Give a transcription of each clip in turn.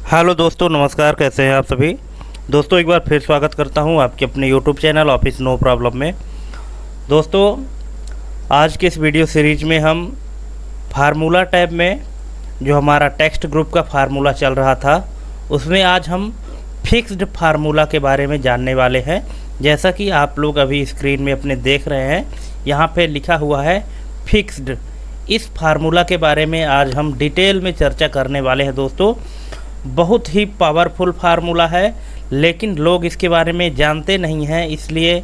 Hello दोस्तों, नमस्कार। कैसे हैं आप सभी दोस्तों? एक बार फिर स्वागत करता हूं आपके अपने YouTube channel Office No Problem में। दोस्तों, आज के इस वीडियो सीरीज में हम फार्मूला टैब में जो हमारा टेक्स्ट ग्रुप का फार्मूला चल रहा था, उसमें आज हम फिक्स्ड फार्मूला के बारे में जानने वाले हैं। जैसा कि आप लोग अभी स्क्रीन में अपने देख रहे हैं, यहाँ पे लिखा हुआ है फिक्स्ड। इस फार्मूला के बारे में आज हम डिटेल में चर्चा करने वाले हैं। दोस्तों, बहुत ही पावरफुल फार्मूला है, लेकिन लोग इसके बारे में जानते नहीं हैं, इसलिए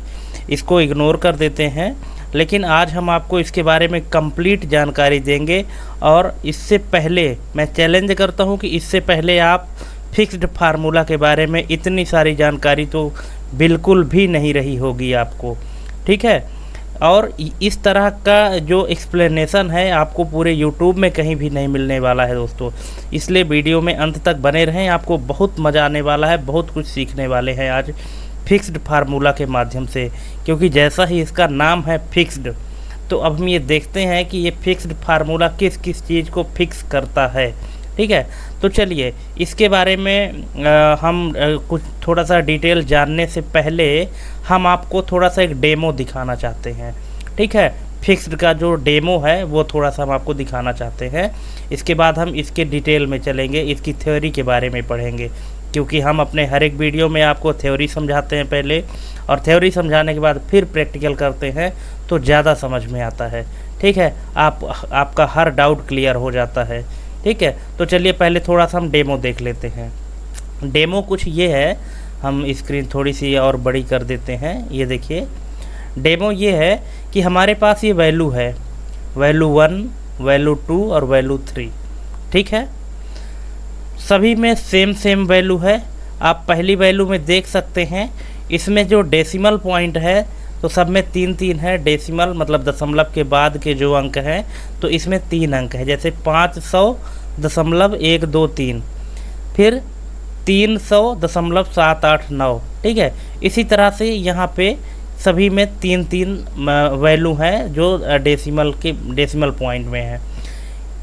इसको इग्नोर कर देते हैं। लेकिन आज हम आपको इसके बारे में कंप्लीट जानकारी देंगे। और इससे पहले मैं चैलेंज करता हूं कि इससे पहले आप फिक्स्ड फार्मूला के बारे में इतनी सारी जानकारी तो बिल्कुल भी नहीं रही होगी आपको, ठीक है। और इस तरह का जो एक्सप्लेनेशन है आपको पूरे यूट्यूब में कहीं भी नहीं मिलने वाला है दोस्तों। इसलिए वीडियो में अंत तक बने रहें, आपको बहुत मज़ा आने वाला है, बहुत कुछ सीखने वाले हैं आज फिक्स्ड फार्मूला के माध्यम से। क्योंकि जैसा ही इसका नाम है फिक्स्ड, तो अब हम ये देखते हैं कि ये फिक्स्ड फार्मूला किस किस चीज़ को फिक्स करता है, ठीक है। तो चलिए इसके बारे में कुछ थोड़ा सा डिटेल जानने से पहले हम आपको थोड़ा सा एक डेमो दिखाना चाहते हैं, ठीक है। फिक्स्ड का जो डेमो है वो थोड़ा सा हम आपको दिखाना चाहते हैं। इसके बाद हम इसके डिटेल में चलेंगे, इसकी थ्योरी के बारे में पढ़ेंगे। क्योंकि हम अपने हर एक वीडियो में आपको थ्योरी समझाते हैं पहले, और थ्योरी समझाने के बाद फिर प्रैक्टिकल करते हैं, तो ज़्यादा समझ में आता है, ठीक है। आपका हर डाउट क्लियर हो जाता है, ठीक है। तो चलिए पहले थोड़ा सा हम डेमो देख लेते हैं। डेमो कुछ ये है, हम स्क्रीन थोड़ी सी और बड़ी कर देते हैं। ये देखिए, डेमो ये है कि हमारे पास ये वैल्यू है, वैल्यू 1, वैल्यू 2 और वैल्यू 3, ठीक है। सभी में सेम वैल्यू है। आप पहली वैल्यू में देख सकते हैं, इसमें जो डेसिमल पॉइंट है तो सब में 3 है। डेसिमल मतलब दशमलव के बाद के जो अंक हैं, तो इसमें 3 अंक है। जैसे 500.123, फिर 300.789, ठीक है। इसी तरह से यहाँ पे सभी में 3 वैल्यू हैं जो डेसिमल पॉइंट में है।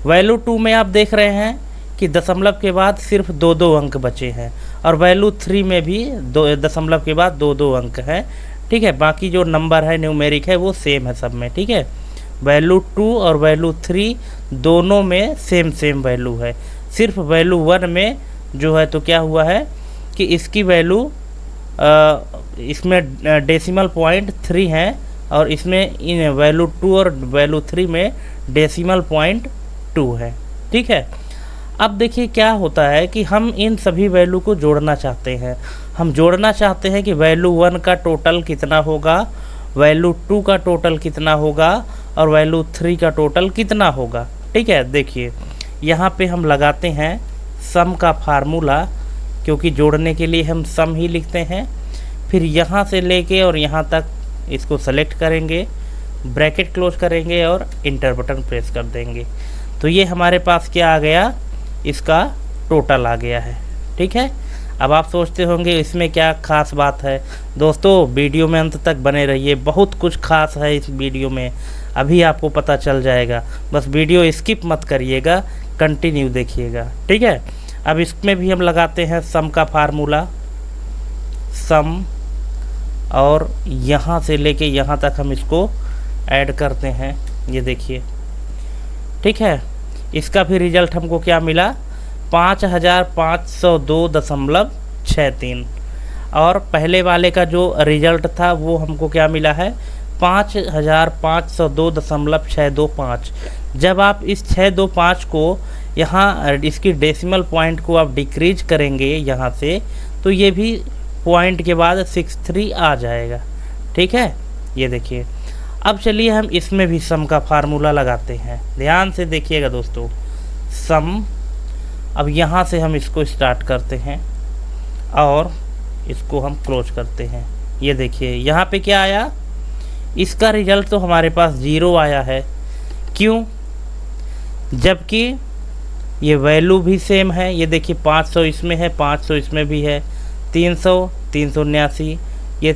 वैल्यू 2 में आप देख रहे हैं कि दशमलव के बाद सिर्फ 2 अंक बचे हैं, और वैल्यू 3 में भी दशमलव के बाद 2 अंक हैं, ठीक है। बाकी जो नंबर है न्यूमेरिक है वो सेम है सब में, ठीक है। वैल्यू 2 और वैल्यू 3 दोनों में सेम वैल्यू है। सिर्फ वैल्यू 1 में जो है तो क्या हुआ है कि इसकी वैल्यू इसमें डेसिमल पॉइंट 3 है, और इसमें इन वैल्यू 2 और वैल्यू 3 में डेसिमल पॉइंट 2 है, ठीक है। अब देखिए क्या होता है कि हम इन सभी वैल्यू को जोड़ना चाहते हैं। हम जोड़ना चाहते हैं कि वैल्यू 1 का टोटल कितना होगा, वैल्यू 2 का टोटल कितना होगा, और वैल्यू 3 का टोटल कितना होगा, ठीक है। देखिए यहाँ पे हम लगाते हैं सम का फार्मूला, क्योंकि जोड़ने के लिए हम सम ही लिखते हैं। फिर यहाँ से लेके और यहाँ तक इसको सेलेक्ट करेंगे, ब्रैकेट क्लोज करेंगे और इंटर बटन प्रेस कर देंगे। तो ये हमारे पास क्या आ गया, इसका टोटल आ गया है, ठीक है। अब आप सोचते होंगे इसमें क्या खास बात है। दोस्तों, वीडियो में अंत तक बने रहिए, बहुत कुछ खास है इस वीडियो में, अभी आपको पता चल जाएगा। बस वीडियो स्किप मत करिएगा, कंटिन्यू देखिएगा, ठीक है। अब इसमें भी हम लगाते हैं सम का फार्मूला, सम, और यहाँ से लेके यहाँ तक हम इसको ऐड करते हैं। ये देखिए, ठीक है। इसका भी रिजल्ट हमको क्या मिला, 5502.63। और पहले वाले का जो रिजल्ट था वो हमको क्या मिला है, 5502.625। जब आप इस 625 को यहाँ इसकी डेसिमल पॉइंट को आप डिक्रीज करेंगे यहाँ से, तो ये भी पॉइंट के बाद 63 आ जाएगा, ठीक है। ये देखिए, अब चलिए हम इसमें भी सम का फार्मूला लगाते हैं। ध्यान से देखिएगा दोस्तों, सम। अब यहाँ से हम इसको स्टार्ट करते हैं और इसको हम क्लोज करते हैं। ये देखिए यहाँ पे क्या आया, इसका रिजल्ट तो हमारे पास 0 आया है। क्यों? जबकि ये वैल्यू भी सेम है। ये देखिए 500 इसमें है, 500 इसमें भी है, 300, 379, ये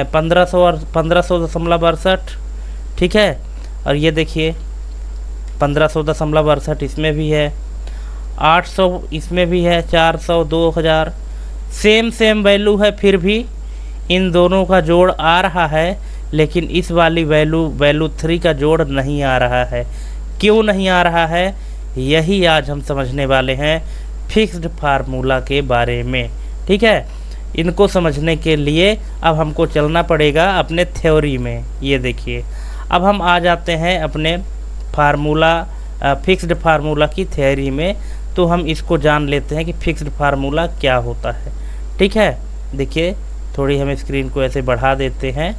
1500 और 1500.68, ठीक है। और ये देखिए 1500.68 इसमें भी है, 800 इसमें भी है, 400, 2000 सेम वैल्यू है, फिर भी इन दोनों का जोड़ आ रहा है, लेकिन इस वाली वैल्यू 3 का जोड़ नहीं आ रहा है। क्यों नहीं आ रहा है, यही आज हम समझने वाले हैं फिक्स्ड फार्मूला के बारे में। ठीक है, इनको समझने के लिए अब हमको चलना पड़ेगा अपने थ्योरी में। ये देखिए, अब हम आ जाते हैं अपने फिक्स्ड फार्मूला की थ्योरी में। तो हम इसको जान लेते हैं कि फिक्स्ड फार्मूला क्या होता है। ठीक है, देखिए थोड़ी हम स्क्रीन को ऐसे बढ़ा देते हैं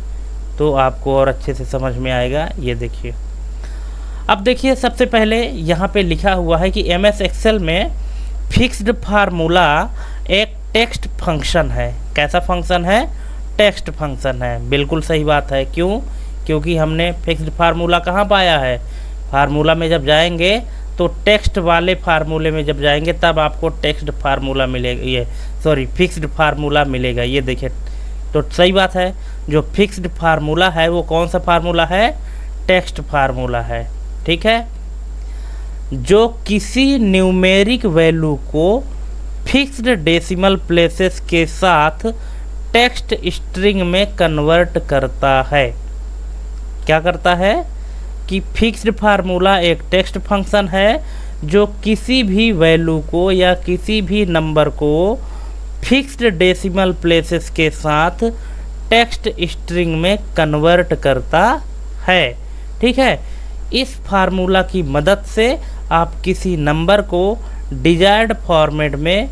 तो आपको और अच्छे से समझ में आएगा। ये देखिए, अब देखिए सबसे पहले यहाँ पे लिखा हुआ है कि MS एक्सेल में फिक्स्ड फार्मूला एक टेक्स्ट फंक्शन है। कैसा फंक्शन है? टेक्स्ट फंक्शन है। बिल्कुल सही बात है। क्यों? क्योंकि हमने फिक्स्ड फार्मूला कहाँ पाया है? फार्मूला में जब जाएंगे तो टेक्स्ट वाले फार्मूले में जब जाएंगे तब आपको टेक्स्ट फार्मूला मिलेगा, फिक्स्ड फार्मूला मिलेगा। ये देखिए, तो सही बात है, जो फिक्स्ड फार्मूला है वो कौन सा फार्मूला है? टेक्स्ट फार्मूला है। ठीक है, जो किसी न्यूमेरिक वैल्यू को फिक्स्ड डेसिमल प्लेसेस के साथ टेक्स्ट स्ट्रिंग में कन्वर्ट करता है। क्या करता है? कि फिक्स्ड फार्मूला एक टेक्स्ट फंक्शन है जो किसी भी वैल्यू को या किसी भी नंबर को फिक्स्ड डेसिमल प्लेसेस के साथ टेक्स्ट स्ट्रिंग में कन्वर्ट करता है। ठीक है, इस फार्मूला की मदद से आप किसी नंबर को डिजायर्ड फॉर्मेट में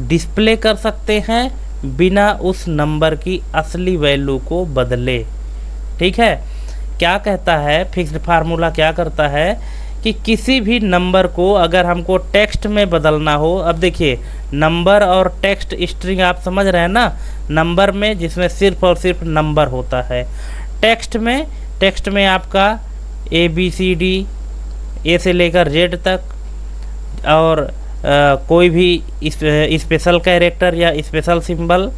डिस्प्ले कर सकते हैं बिना उस नंबर की असली वैल्यू को बदले। ठीक है, क्या कहता है फिक्स्ड फार्मूला? क्या करता है कि किसी भी नंबर को अगर हमको टेक्स्ट में बदलना हो, अब देखिए नंबर और टेक्स्ट स्ट्रिंग आप समझ रहे हैं ना। नंबर में जिसमें सिर्फ और सिर्फ नंबर होता है, टेक्स्ट में आपका ABCD ए से लेकर Z तक, और कोई भी स्पेशल कैरेक्टर या स्पेशल सिंबल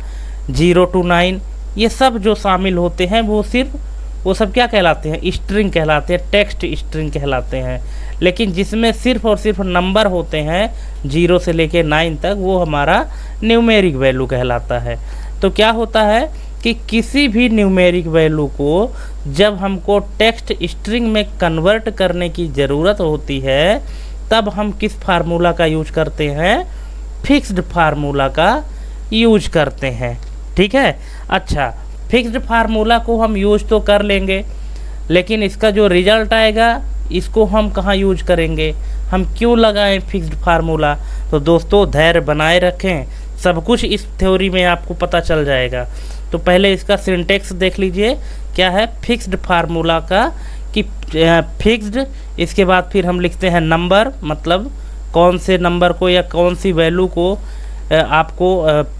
0 to 9, ये सब जो शामिल होते हैं वो सब क्या कहलाते हैं? स्ट्रिंग कहलाते हैं, टेक्स्ट स्ट्रिंग कहलाते हैं। लेकिन जिसमें सिर्फ और सिर्फ नंबर होते हैं 0 से लेके 9 तक, वो हमारा न्यूमेरिक वैल्यू कहलाता है। तो क्या होता है कि किसी भी न्यूमेरिक वैल्यू को जब हमको टेक्स्ट स्ट्रिंग में कन्वर्ट करने की ज़रूरत होती है, तब हम किस फार्मूला का यूज करते हैं? फिक्स्ड फार्मूला का यूज करते हैं। ठीक है, अच्छा, फिक्स्ड फार्मूला को हम यूज तो कर लेंगे, लेकिन इसका जो रिजल्ट आएगा इसको हम कहाँ यूज करेंगे? हम क्यों लगाएं फिक्स्ड फार्मूला? तो दोस्तों धैर्य बनाए रखें, सब कुछ इस थ्योरी में आपको पता चल जाएगा। तो पहले इसका सिंटेक्स देख लीजिए क्या है फिक्स्ड फार्मूला का, कि फिक्स्ड, इसके बाद फिर हम लिखते हैं नंबर, मतलब कौन से नंबर को या कौन सी वैल्यू को आपको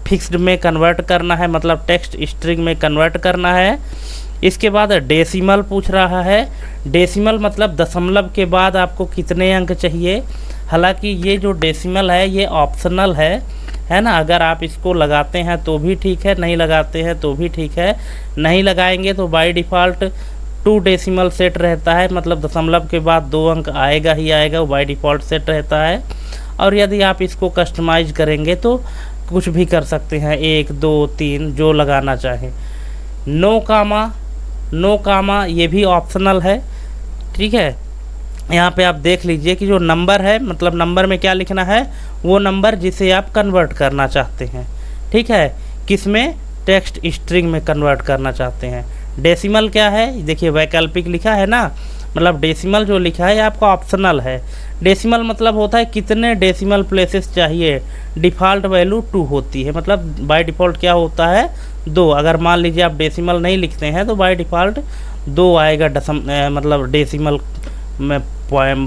फिक्स्ड में कन्वर्ट करना है, मतलब टेक्स्ट स्ट्रिंग में कन्वर्ट करना है। इसके बाद डेसिमल पूछ रहा है। डेसिमल मतलब दशमलव के बाद आपको कितने अंक चाहिए। हालांकि ये जो डेसिमल है ये ऑप्शनल है ना। अगर आप इसको लगाते हैं तो भी ठीक है, नहीं लगाते हैं तो भी ठीक है। नहीं लगाएंगे तो बाय डिफ़ॉल्ट 2 डेसिमल सेट रहता है, मतलब दशमलव के बाद 2 अंक आएगा ही आएगा, वो बाय डिफ़ॉल्ट सेट रहता है। और यदि आप इसको कस्टमाइज करेंगे तो कुछ भी कर सकते हैं, 1 2 3 जो लगाना चाहें। नो कामा ये भी ऑप्शनल है। ठीक है, यहाँ पे आप देख लीजिए कि जो नंबर है, मतलब नंबर में क्या लिखना है? वो नंबर जिसे आप कन्वर्ट करना चाहते हैं। ठीक है, किस में? टेक्स्ट स्ट्रिंग में कन्वर्ट करना चाहते हैं। डेसिमल क्या है? देखिए वैकल्पिक लिखा है ना, मतलब डेसिमल जो लिखा है आपका ऑप्शनल है। डेसिमल मतलब होता है कितने डेसिमल प्लेसेस चाहिए। डिफ़ॉल्ट वैल्यू 2 होती है, मतलब बाय डिफ़ॉल्ट क्या होता है? 2। अगर मान लीजिए आप डेसिमल नहीं लिखते हैं तो बाय डिफ़ॉल्ट 2 आएगा मतलब डेसिमल में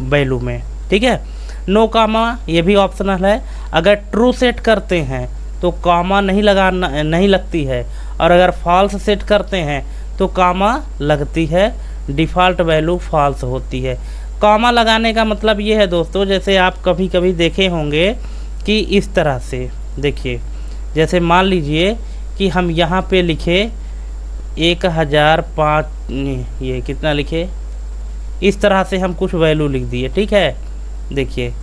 वैल्यू में। ठीक है, नो कामा ये भी ऑप्शनल है। अगर ट्रू सेट करते हैं तो कामा नहीं लगती है, और अगर फॉल्स सेट करते हैं तो कामा लगती है। डिफ़ॉल्ट वैल्यू फॉल्स होती है। कामा लगाने का मतलब ये है दोस्तों, जैसे आप कभी कभी देखे होंगे कि इस तरह से देखिए, जैसे मान लीजिए कि हम यहाँ पे लिखे 1005, ये कितना लिखे, इस तरह से हम कुछ वैल्यू लिख दिए। ठीक है, देखिए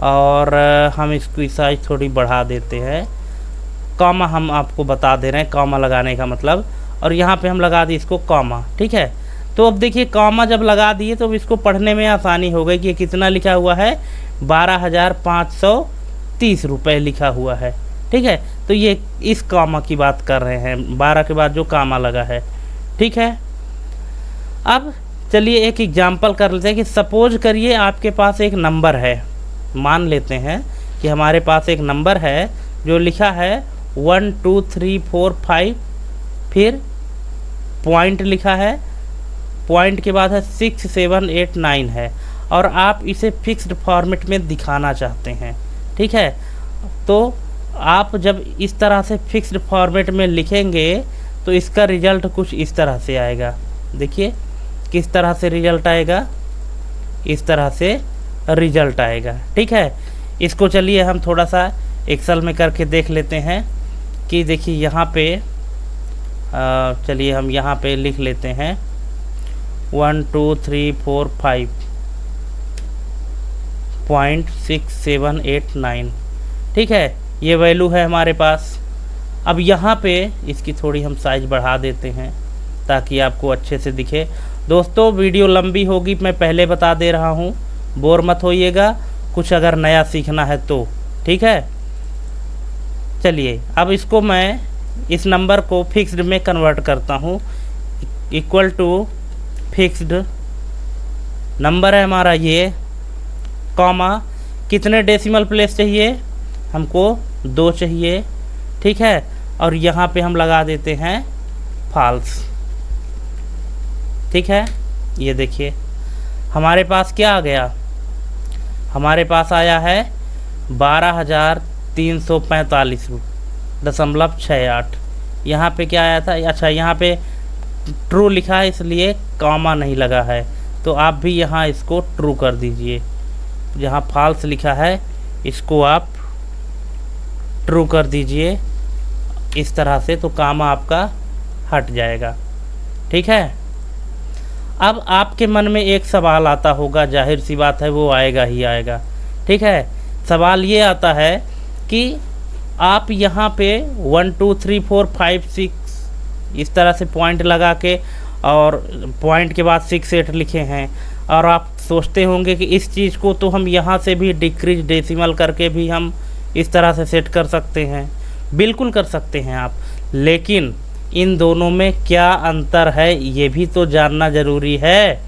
और हम इसकी साइज थोड़ी बढ़ा देते हैं। कॉमा हम आपको बता दे रहे हैं कॉमा लगाने का मतलब, और यहाँ पे हम लगा दिए इसको कॉमा। ठीक है, तो अब देखिए कॉमा जब लगा दिए तो अब इसको पढ़ने में आसानी हो गई कि कितना लिखा हुआ है, 12,530 रुपये लिखा हुआ है। ठीक है, तो ये इस कॉमा की बात कर रहे हैं, 12 के बाद जो कॉमा लगा है। ठीक है, अब चलिए एक एग्जांपल कर लेते हैं कि सपोज करिए आपके पास एक नंबर है, मान लेते हैं कि हमारे पास एक नंबर है जो लिखा है 1 2 3 4 5, फिर पॉइंट लिखा है, पॉइंट के बाद है 6 7 8 9 है, और आप इसे फिक्स्ड फॉर्मेट में दिखाना चाहते हैं। ठीक है, तो आप जब इस तरह से फिक्स्ड फॉर्मेट में लिखेंगे तो इसका रिज़ल्ट कुछ इस तरह से आएगा। देखिए किस तरह से रिज़ल्ट आएगा, इस तरह से रिज़ल्ट आएगा। ठीक है, इसको चलिए हम थोड़ा सा एक्सेल में करके देख लेते हैं कि देखिए यहाँ पे चलिए हम यहाँ पे लिख लेते हैं 1 2 3 4 5.678 ठीक है, ये वैल्यू है हमारे पास। अब यहाँ पे इसकी थोड़ी हम साइज़ बढ़ा देते हैं ताकि आपको अच्छे से दिखे। दोस्तों वीडियो लंबी होगी, मैं पहले बता दे रहा हूँ, बोर मत होइएगा, कुछ अगर नया सीखना है तो। ठीक है, चलिए अब इसको मैं इस नंबर को फिक्स्ड में कन्वर्ट करता हूँ। इक्वल टू फिक्स्ड नंबर है हमारा ये, कॉमा कितने डेसिमल प्लेस चाहिए हमको, 2 चाहिए। ठीक है, और यहाँ पे हम लगा देते हैं फॉल्स। ठीक है, ये देखिए हमारे पास क्या आ गया, हमारे पास आया है 12,345.68। यहाँ पे क्या आया था, अच्छा यहाँ पे ट्रू लिखा है इसलिए कॉमा नहीं लगा है, तो आप भी यहाँ इसको ट्रू कर दीजिए। जहाँ फॉल्स लिखा है इसको आप ट्रू कर दीजिए इस तरह से, तो कॉमा आपका हट जाएगा। ठीक है, अब आपके मन में एक सवाल आता होगा, जाहिर सी बात है वो आएगा ही आएगा। ठीक है, सवाल ये आता है कि आप यहाँ पे 1 2 3 4 5 6 इस तरह से पॉइंट लगा के और पॉइंट के बाद 6 8 लिखे हैं, और आप सोचते होंगे कि इस चीज़ को तो हम यहाँ से भी डिक्रीज डेसिमल करके भी हम इस तरह से सेट कर सकते हैं। बिल्कुल कर सकते हैं आप, लेकिन इन दोनों में क्या अंतर है ये भी तो जानना ज़रूरी है।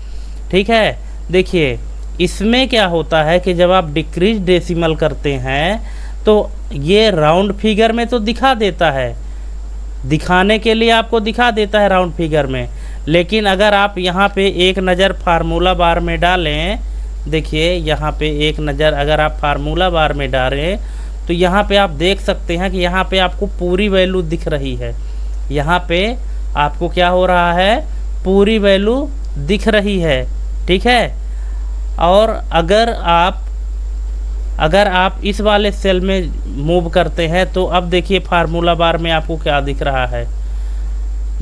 ठीक है, देखिए इसमें क्या होता है कि जब आप डिक्रीज डेसिमल करते हैं तो ये राउंड फिगर में तो दिखा देता है, दिखाने के लिए आपको दिखा देता है राउंड फिगर में, लेकिन अगर आप यहाँ पे एक नज़र फार्मूला बार में डालें, देखिए यहाँ पे एक नज़र अगर आप फार्मूला बार में डालें तो यहाँ पे आप देख सकते हैं कि यहाँ पे आपको पूरी वैल्यू दिख रही है। यहाँ पे आपको क्या हो रहा है, पूरी वैल्यू दिख रही है। ठीक है, और अगर आप इस वाले सेल में मूव करते हैं तो अब देखिए फार्मूला बार में आपको क्या दिख रहा है।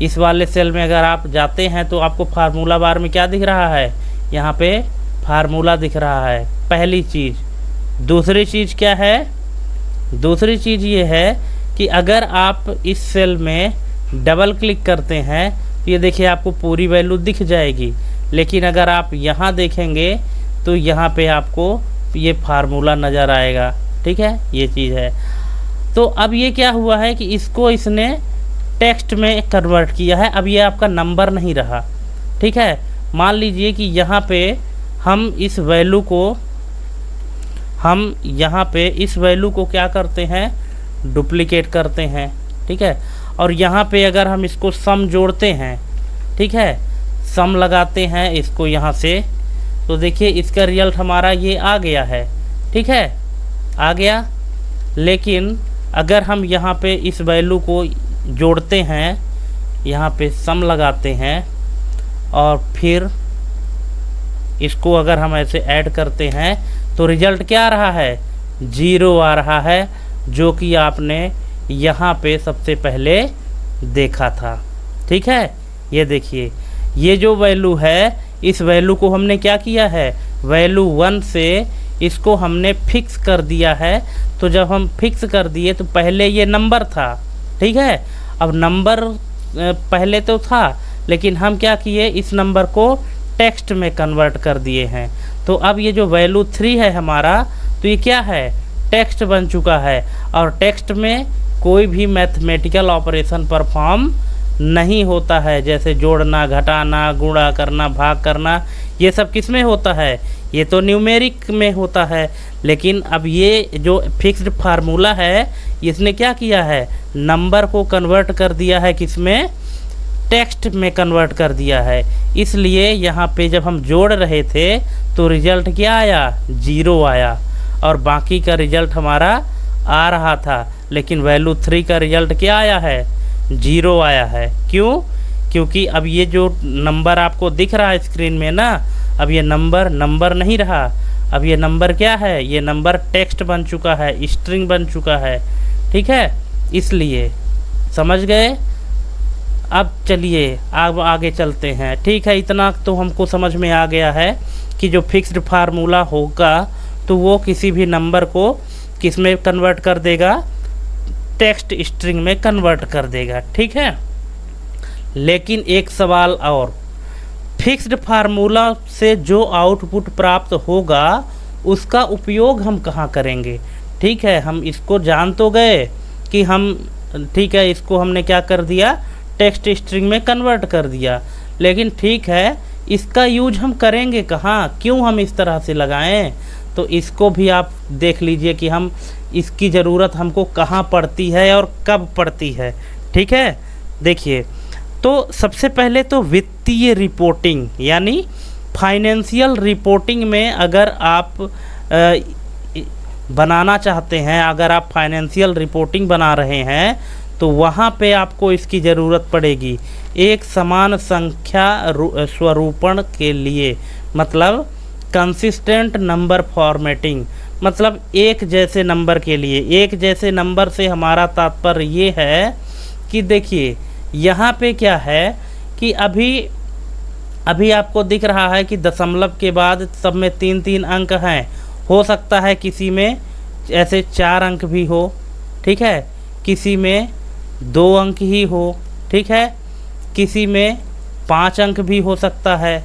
इस वाले सेल में अगर आप जाते हैं तो आपको फार्मूला बार में क्या दिख रहा है, यहाँ पे फार्मूला दिख रहा है, पहली चीज़। दूसरी चीज़ क्या है, दूसरी चीज़ ये है कि अगर आप इस सेल में डबल क्लिक करते हैं तो ये देखिए आपको पूरी वैल्यू दिख जाएगी, लेकिन अगर आप यहाँ देखेंगे तो यहाँ पे आपको ये फार्मूला नज़र आएगा। ठीक है, ये चीज़ है। तो अब ये क्या हुआ है कि इसको इसने टेक्स्ट में कन्वर्ट किया है, अब ये आपका नंबर नहीं रहा। ठीक है, मान लीजिए कि यहाँ पे हम इस वैल्यू को क्या करते हैं, डुप्लीकेट करते हैं। ठीक है, और यहाँ पे अगर हम इसको सम जोड़ते हैं, ठीक है, सम लगाते हैं इसको यहाँ से, तो देखिए इसका रिजल्ट हमारा ये आ गया है। ठीक है, आ गया, लेकिन अगर हम यहाँ पे इस वैल्यू को जोड़ते हैं, यहाँ पे सम लगाते हैं और फिर इसको अगर हम ऐसे ऐड करते हैं तो रिजल्ट क्या आ रहा है, 0 आ रहा है, जो कि आपने यहाँ पे सबसे पहले देखा था। ठीक है, ये देखिए ये जो वैल्यू है, इस वैल्यू को हमने क्या किया है, वैल्यू 1 से इसको हमने फिक्स कर दिया है। तो जब हम फिक्स कर दिए तो पहले ये नंबर था, ठीक है। अब नंबर पहले तो था, लेकिन हम क्या किए, इस नंबर को टेक्स्ट में कन्वर्ट कर दिए हैं। तो अब ये जो वैल्यू 3 है हमारा, तो ये क्या है, टेक्स्ट बन चुका है। और टेक्स्ट में कोई भी मैथमेटिकल ऑपरेशन परफॉर्म नहीं होता है, जैसे जोड़ना, घटाना, गुणा करना, भाग करना, ये सब किस में होता है, ये तो न्यूमेरिक में होता है। लेकिन अब ये जो फिक्स्ड फार्मूला है, इसने क्या किया है, नंबर को कन्वर्ट कर दिया है, किस में, टेक्स्ट में कन्वर्ट कर दिया है। इसलिए यहाँ पे जब हम जोड़ रहे थे तो रिजल्ट क्या आया, 0 आया, और बाकी का रिजल्ट हमारा आ रहा था। लेकिन वैल्यू 3 का रिजल्ट क्या आया है, 0 आया है। क्यों, क्योंकि अब ये जो नंबर आपको दिख रहा है स्क्रीन में ना, अब ये नंबर नहीं रहा, अब ये नंबर क्या है, ये नंबर टेक्स्ट बन चुका है, स्ट्रिंग बन चुका है, ठीक है। इसलिए समझ गए। अब चलिए अब आगे चलते हैं, ठीक है। इतना तो हमको समझ में आ गया है कि जो फिक्स्ड फार्मूला होगा तो वो किसी भी नंबर को किस में कन्वर्ट कर देगा, टेक्स्ट स्ट्रिंग में कन्वर्ट कर देगा, ठीक है। लेकिन एक सवाल और, फिक्स्ड फार्मूला से जो आउटपुट प्राप्त होगा उसका उपयोग हम कहाँ करेंगे, ठीक है। हम इसको जान तो गए कि हम, ठीक है, इसको हमने क्या कर दिया, टेक्स्ट स्ट्रिंग में कन्वर्ट कर दिया। लेकिन ठीक है, इसका यूज हम करेंगे कहाँ, क्यों हम इस तरह से लगाएं, तो इसको भी आप देख लीजिए कि हम इसकी ज़रूरत हमको कहाँ पड़ती है और कब पड़ती है, ठीक है। देखिए, तो सबसे पहले तो वित्तीय रिपोर्टिंग यानी फाइनेंशियल रिपोर्टिंग में अगर आप बनाना चाहते हैं, अगर आप फाइनेंशियल रिपोर्टिंग बना रहे हैं तो वहाँ पे आपको इसकी ज़रूरत पड़ेगी एक समान संख्या स्वरूपण के लिए, मतलब कंसिस्टेंट नंबर फॉर्मेटिंग, मतलब एक जैसे नंबर के लिए। एक जैसे नंबर से हमारा तात्पर्य ये है कि देखिए यहाँ पे क्या है कि अभी आपको दिख रहा है कि दशमलव के बाद सब में 3-3 अंक हैं। हो सकता है किसी में ऐसे 4 अंक भी हो, ठीक है, किसी में 2 अंक ही हो, ठीक है, किसी में 5 अंक भी हो सकता है,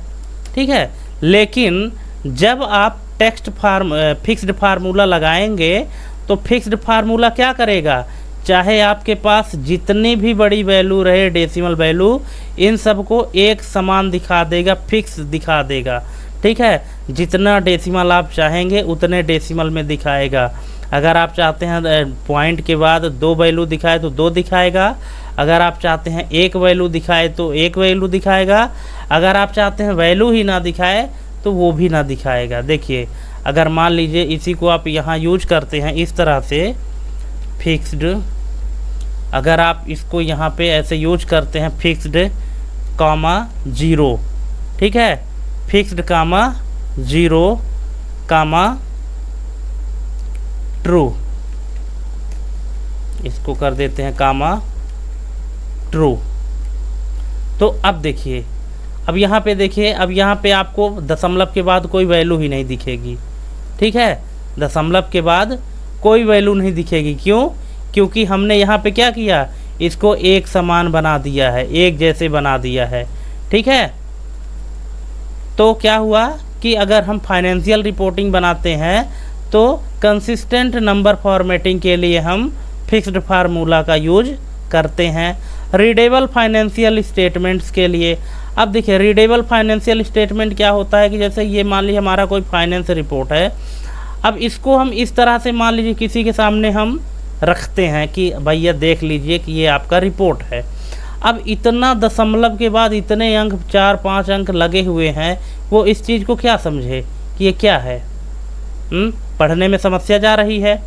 ठीक है। लेकिन जब आप फिक्स्ड फार्मूला लगाएंगे तो फिक्स्ड फार्मूला क्या करेगा, चाहे आपके पास जितनी भी बड़ी वैल्यू रहे, डेसिमल वैल्यू, इन सब को एक समान दिखा देगा, फिक्स दिखा देगा, ठीक है। जितना डेसिमल आप चाहेंगे उतने डेसिमल में दिखाएगा। अगर आप चाहते हैं पॉइंट के बाद 2 वैल्यू दिखाए तो 2 दिखाएगा, अगर आप चाहते हैं 1 वैल्यू दिखाए तो 1 वैल्यू दिखाएगा, अगर आप चाहते हैं वैल्यू ही ना दिखाए तो वो भी ना दिखाएगा। देखिए, अगर मान लीजिए इसी को आप यहाँ यूज करते हैं इस तरह से फिक्स्ड, अगर आप इसको यहाँ पे ऐसे यूज करते हैं फिक्स्ड कॉमा 0, ठीक है, फिक्स्ड कॉमा 0 कॉमा ट्रू, इसको कर देते हैं कॉमा ट्रू। तो अब देखिए, अब यहाँ पे देखिए, अब यहाँ पे आपको दशमलव के बाद कोई वैल्यू ही नहीं दिखेगी, ठीक है, दशमलव के बाद कोई वैल्यू नहीं दिखेगी। क्यों, क्योंकि हमने यहाँ पे क्या किया, इसको एक समान बना दिया है, एक जैसे बना दिया है, ठीक है। तो क्या हुआ कि अगर हम फाइनेंशियल रिपोर्टिंग बनाते हैं तो कंसिस्टेंट नंबर फॉर्मेटिंग के लिए हम फिक्स्ड फार्मूला का यूज करते हैं। रीडेबल फाइनेंशियल स्टेटमेंट्स के लिए, अब देखिए रीडेबल फाइनेंशियल स्टेटमेंट क्या होता है कि जैसे ये मान लीजिए हमारा कोई फाइनेंस रिपोर्ट है, अब इसको हम इस तरह से मान लीजिए किसी के सामने हम रखते हैं कि भैया देख लीजिए कि ये आपका रिपोर्ट है। अब इतना दशमलव के बाद इतने अंक, 4-5 अंक लगे हुए हैं, वो इस चीज़ को क्या समझे कि ये क्या है, पढ़ने में समस्या जा रही है।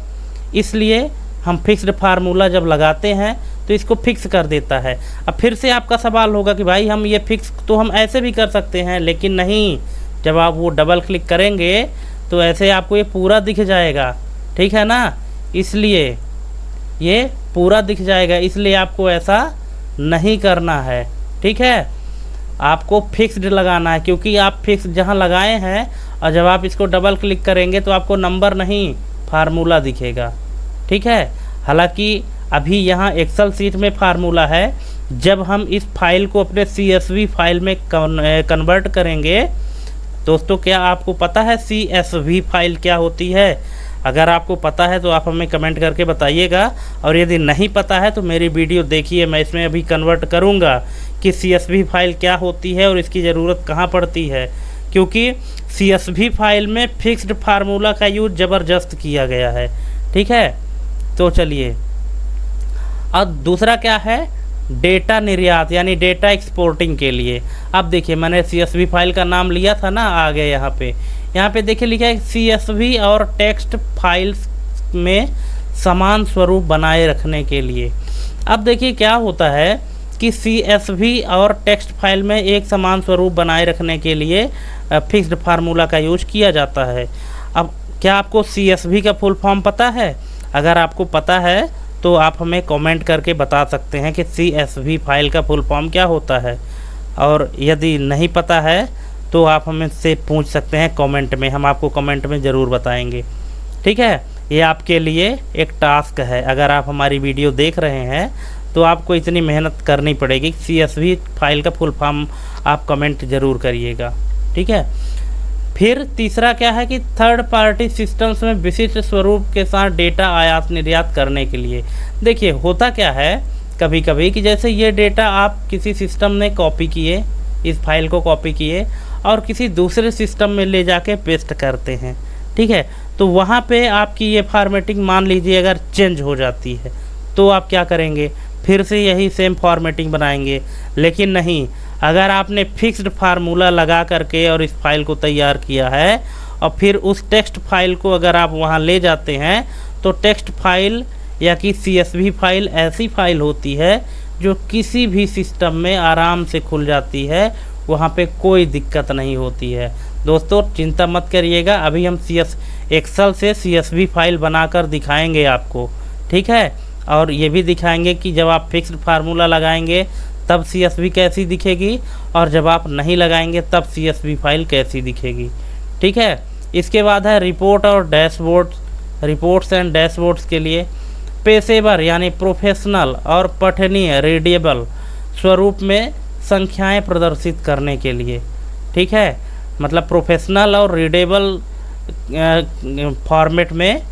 इसलिए हम फिक्स्ड फार्मूला जब लगाते हैं तो इसको फिक्स कर देता है। अब फिर से आपका सवाल होगा कि भाई हम ये फिक्स तो हम ऐसे भी कर सकते हैं, लेकिन नहीं, जब आप वो डबल क्लिक करेंगे तो ऐसे आपको ये पूरा दिख जाएगा, ठीक है ना, इसलिए ये पूरा दिख जाएगा, इसलिए आपको ऐसा नहीं करना है, ठीक है। आपको फिक्स्ड लगाना है, क्योंकि आप फिक्स जहाँ लगाए हैं और जब आप इसको डबल क्लिक करेंगे तो आपको नंबर नहीं फार्मूला दिखेगा। ठीक है, हालांकि अभी यहाँ एक्सेल सीट में फार्मूला है, जब हम इस फाइल को अपने CSV फाइल में कन्वर्ट करेंगे। दोस्तों क्या आपको पता है CSV फाइल क्या होती है? अगर आपको पता है तो आप हमें कमेंट करके बताइएगा, और यदि नहीं पता है तो मेरी वीडियो देखिए, मैं इसमें अभी कन्वर्ट करूँगा कि CSV फाइल क्या होती है और इसकी ज़रूरत कहाँ पड़ती है, क्योंकि CSV फाइल में फिक्स्ड फार्मूला का यूज ज़बरदस्त किया गया है। ठीक है, तो चलिए, अब दूसरा क्या है, डेटा निर्यात यानी डेटा एक्सपोर्टिंग के लिए। अब देखिए मैंने CSV फाइल का नाम लिया था ना, आ गए यहाँ पे देखिए लिखा है CSV और टेक्स्ट फाइल्स में समान स्वरूप बनाए रखने के लिए। अब देखिए क्या होता है कि CSV और टेक्स्ट फाइल में एक समान स्वरूप बनाए रखने के लिए फिक्स्ड फार्मूला का यूज किया जाता है। अब क्या आपको CSV का फुल फॉर्म पता है? अगर आपको पता है तो आप हमें कमेंट करके बता सकते हैं कि CSV फाइल का फुल फॉर्म क्या होता है, और यदि नहीं पता है तो आप हमें से पूछ सकते हैं कमेंट में, हम आपको कमेंट में ज़रूर बताएंगे। ठीक है, ये आपके लिए एक टास्क है। अगर आप हमारी वीडियो देख रहे हैं तो आपको इतनी मेहनत करनी पड़ेगी, CSV फाइल का फुल फॉर्म आप कमेंट ज़रूर करिएगा। ठीक है, फिर तीसरा क्या है कि थर्ड पार्टी सिस्टम्स में विशिष्ट स्वरूप के साथ डेटा आयात निर्यात करने के लिए। देखिए होता क्या है कभी कभी कि जैसे ये डेटा आप किसी सिस्टम ने कॉपी किए, इस फाइल को कॉपी किए और किसी दूसरे सिस्टम में ले जाके पेस्ट करते हैं। ठीक है, तो वहाँ पे आपकी ये फॉर्मेटिंग मान लीजिए अगर चेंज हो जाती है तो आप क्या करेंगे, फिर से यही सेम फॉर्मेटिंग बनाएंगे। लेकिन नहीं, अगर आपने फिक्स्ड फार्मूला लगा करके और इस फाइल को तैयार किया है और फिर उस टेक्स्ट फाइल को अगर आप वहाँ ले जाते हैं तो टेक्स्ट फाइल या कि CSV फाइल ऐसी फाइल होती है जो किसी भी सिस्टम में आराम से खुल जाती है, वहाँ पे कोई दिक्कत नहीं होती है। दोस्तों चिंता मत करिएगा, अभी हम एक्सेल से CSV फाइल बनाकर दिखाएंगे आपको। ठीक है, और ये भी दिखाएंगे कि जब आप फिक्स्ड फार्मूला लगाएंगे तब CSV कैसी दिखेगी और जब आप नहीं लगाएंगे तब CSV फाइल कैसी दिखेगी। ठीक है, इसके बाद है रिपोर्ट और डैशबोर्ड। रिपोर्ट्स एंड डैशबोर्ड्स के लिए पेशेवर यानी प्रोफेशनल और पठनीय रीडेबल स्वरूप में संख्याएं प्रदर्शित करने के लिए। ठीक है, मतलब प्रोफेशनल और रीडेबल फॉर्मेट में